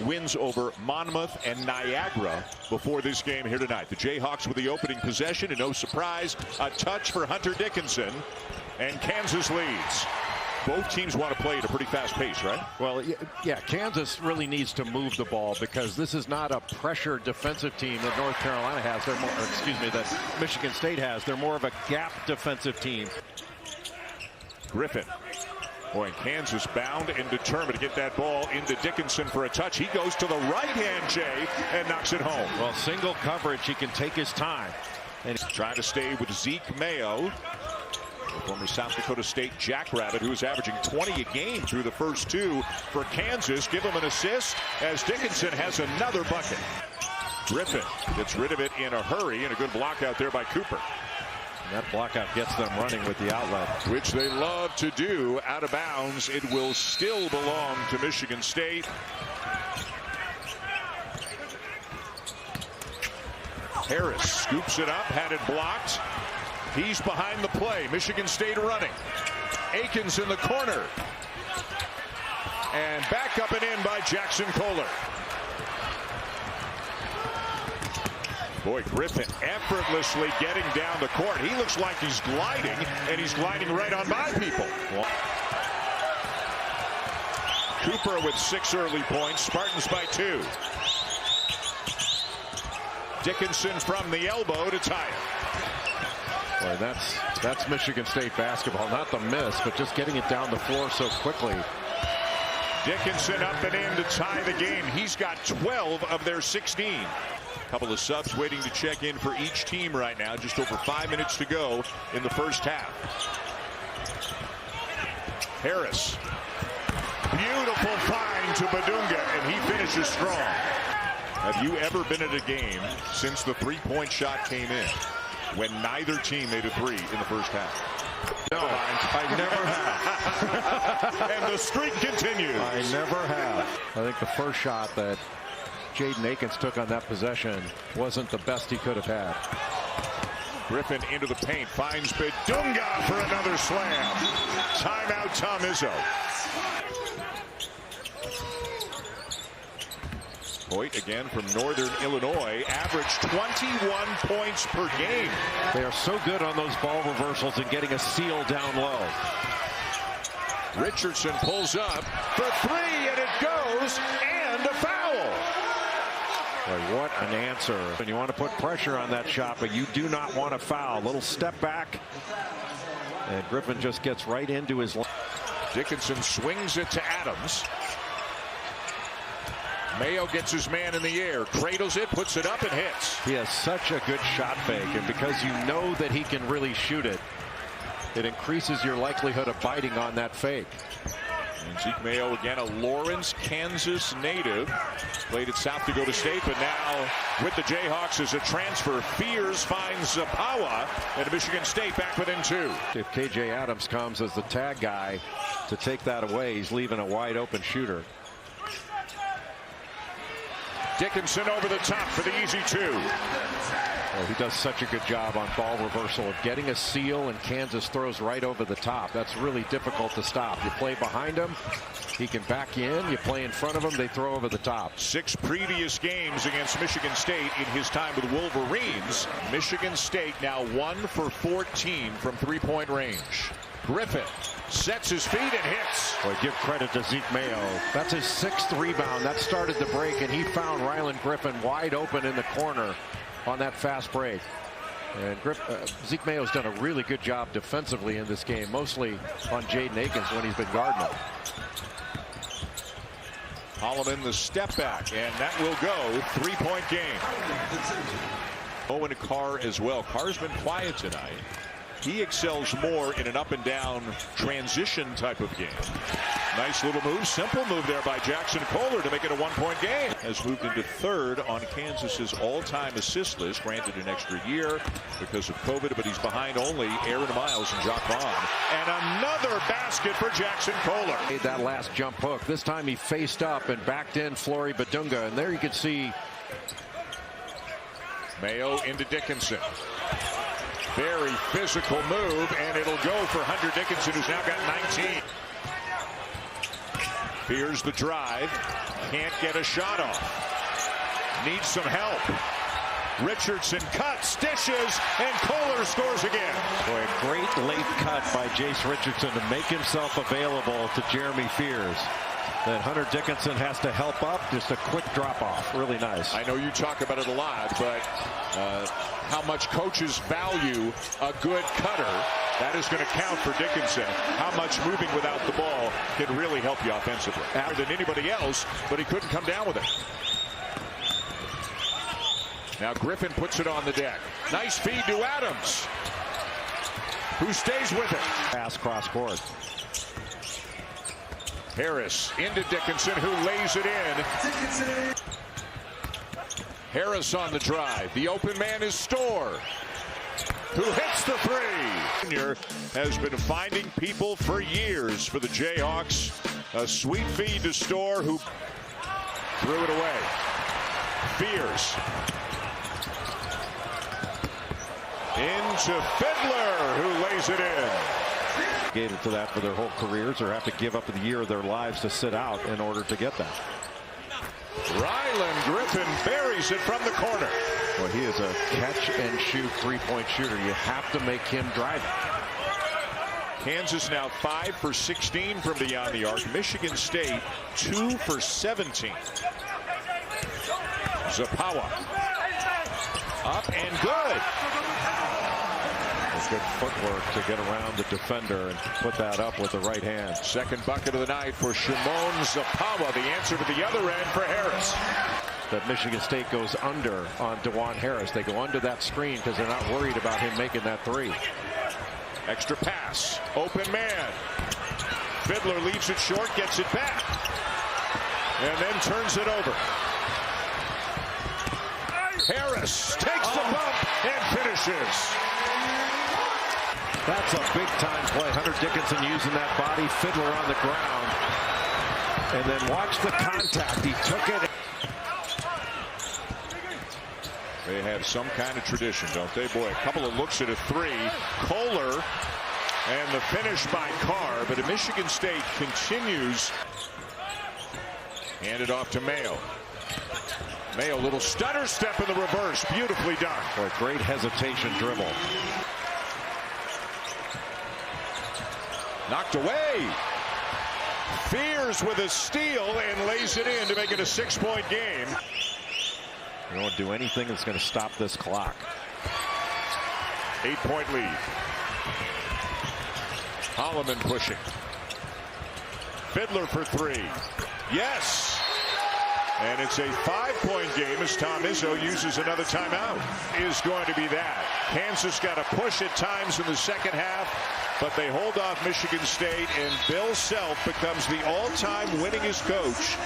wins over Monmouth and Niagara before this game here tonight. The Jayhawks with the opening possession, and no surprise, a touch for Hunter Dickinson, and Kansas leads. Both teams want to play at a pretty fast pace, right? Well, yeah, Kansas really needs to move the ball because this is not a pressure defensive team that North Carolina has. They're more, or excuse me, that Michigan State has. They're more of a gap defensive team. Griffin. Boy, and Kansas bound and determined to get that ball into Dickinson for a touch. He goes to the right hand, Jay, and knocks it home. Well, single coverage, he can take his time. And he's trying to stay with Zeke Mayo, former South Dakota State Jackrabbit, who is averaging 20 a game through the first two for Kansas. Give him an assist as Dickinson has another bucket. Griffin gets rid of it in a hurry, and a good block out there by Cooper. And that blockout gets them running with the outlet, which they love to do. Out of bounds. It will still belong to Michigan State. Harris scoops it up, had it blocked. He's behind the play. Michigan State running. Akins in the corner. And back up and in by Jackson Kohler. Boy, Griffin effortlessly getting down the court. He looks like he's gliding, and he's gliding right on by people. Cooper with 6 early points. Spartans by 2. Dickinson from the elbow to tie it. Boy, that's Michigan State basketball. Not the miss, but just getting it down the floor so quickly. Dickinson up and in to tie the game. He's got 12 of their 16. Couple of subs waiting to check in for each team right now. Just over 5 minutes to go in the first half. Harris. Beautiful find to Badunga, and he finishes strong. Have you ever been at a game since the three-point shot came in when neither team made a three in the first half? No, I never have. And the streak continues. I never have. I think the first shot that Jaden Akins took on that possession wasn't the best he could have had. Griffin into the paint, finds Badunga for another slam. Timeout, Tom Izzo. Hoyt again from Northern Illinois, averaged 21 points per game. They are so good on those ball reversals and getting a seal down low. Richardson pulls up for 3, and it goes, and a foul. Boy, what an answer. And you want to put pressure on that shot, but you do not want to foul. Little step back, and Griffin just gets right into his line. Dickinson swings it to Adams. Mayo gets his man in the air, cradles it, puts it up, and hits. He has such a good shot fake, and because you know that he can really shoot it, it increases your likelihood of biting on that fake. And Zeke Mayo, again, a Lawrence, Kansas native. Played at South Dakota State, but now with the Jayhawks as a transfer. Fears finds Zapawa, and Michigan State back within 2. If KJ Adams comes as the tag guy to take that away, he's leaving a wide open shooter. Dickinson over the top for the easy 2. Well, he does such a good job on ball reversal of getting a seal, and Kansas throws right over the top. That's really difficult to stop. You play behind him, he can back you in. You play in front of him, they throw over the top. 6 previous games against Michigan State in his time with Wolverines. Michigan State now 1 for 14 from three-point range. Griffin sets his feet and hits. Boy, give credit to Zeke Mayo. That's his 6th rebound. That started the break, and he found Ryland Griffin wide open in the corner on that fast break. And Zeke Mayo's done a really good job defensively in this game, mostly on Jaden Akins when he's been guarding him. Holloman the step back, and that will go. 3-point game. Owen Carr as well. Carr's been quiet tonight. He excels more in an up and down transition type of game. Nice little move, simple move there by Jackson Kohler to make it a 1-point game. Has moved into 3rd on Kansas's all-time assist list, granted an extra year because of COVID, but he's behind only Aaron Miles and Jacques Vaughn. And another basket for Jackson Kohler. Made that last jump hook. This time he faced up and backed in Flory Badunga, and there you can see Mayo into Dickinson. Very physical move, and it'll go for Hunter Dickinson, who's now got 19. Here's the drive. Can't get a shot off. Needs some help. Richardson cuts, dishes, and Kohler scores again. Boy, a great late cut by Jace Richardson to make himself available to Jeremy Fears. Then Hunter Dickinson has to help up. Just a quick drop off. Really nice. I know you talk about it a lot, but how much coaches value a good cutter. That is going to count for Dickinson. How much moving without the ball can really help you offensively. Better than anybody else, but he couldn't come down with it. Now Griffin puts it on the deck. Nice feed to Adams, who stays with it. Pass cross court. Harris into Dickinson, who lays it in. Harris on the drive. The open man is Storr, who hits the three. Junior has been finding people for years for the Jayhawks. A sweet feed to Storr, who threw it away. Fears. Into Fiddler, who lays it in. Gated to that for their whole careers, or have to give up a year of their lives to sit out in order to get that. Ryland Griffin buries it from the corner. Well, he is a catch and shoot three-point shooter. You have to make him drive it. Kansas now 5 for 16 from beyond the arc. Michigan State 2 for 17. Zapawa up and good. Good footwork to get around the defender and put that up with the right hand. Second bucket of the night for Shimon Zapawa. The answer to the other end for Harris. That Michigan State goes under on DeJuan Harris. They go under that screen because they're not worried about him making that three. Extra pass. Open man. Fiddler leaves it short, gets it back, and then turns it over. Harris takes the bump and finishes. That's a big-time play. Hunter Dickinson using that body. Fiddler on the ground. And then watch the contact. He took it. They have some kind of tradition, don't they? Boy, a couple of looks at a three. Kohler and the finish by Carr. But Michigan State continues. Hand it off to Mayo. Mayo, little stutter step in the reverse. Beautifully done. Boy, great hesitation dribble. Knocked away. Fears with a steal and lays it in to make it a 6-point game. You don't do anything that's going to stop this clock. 8-point lead. Holloman pushing. Fiddler for three. Yes. And it's a 5-point game as Tom Izzo uses another timeout. Is going to be that. Kansas got a push at times in the second half, but they hold off Michigan State, and Bill Self becomes the all-time winningest coach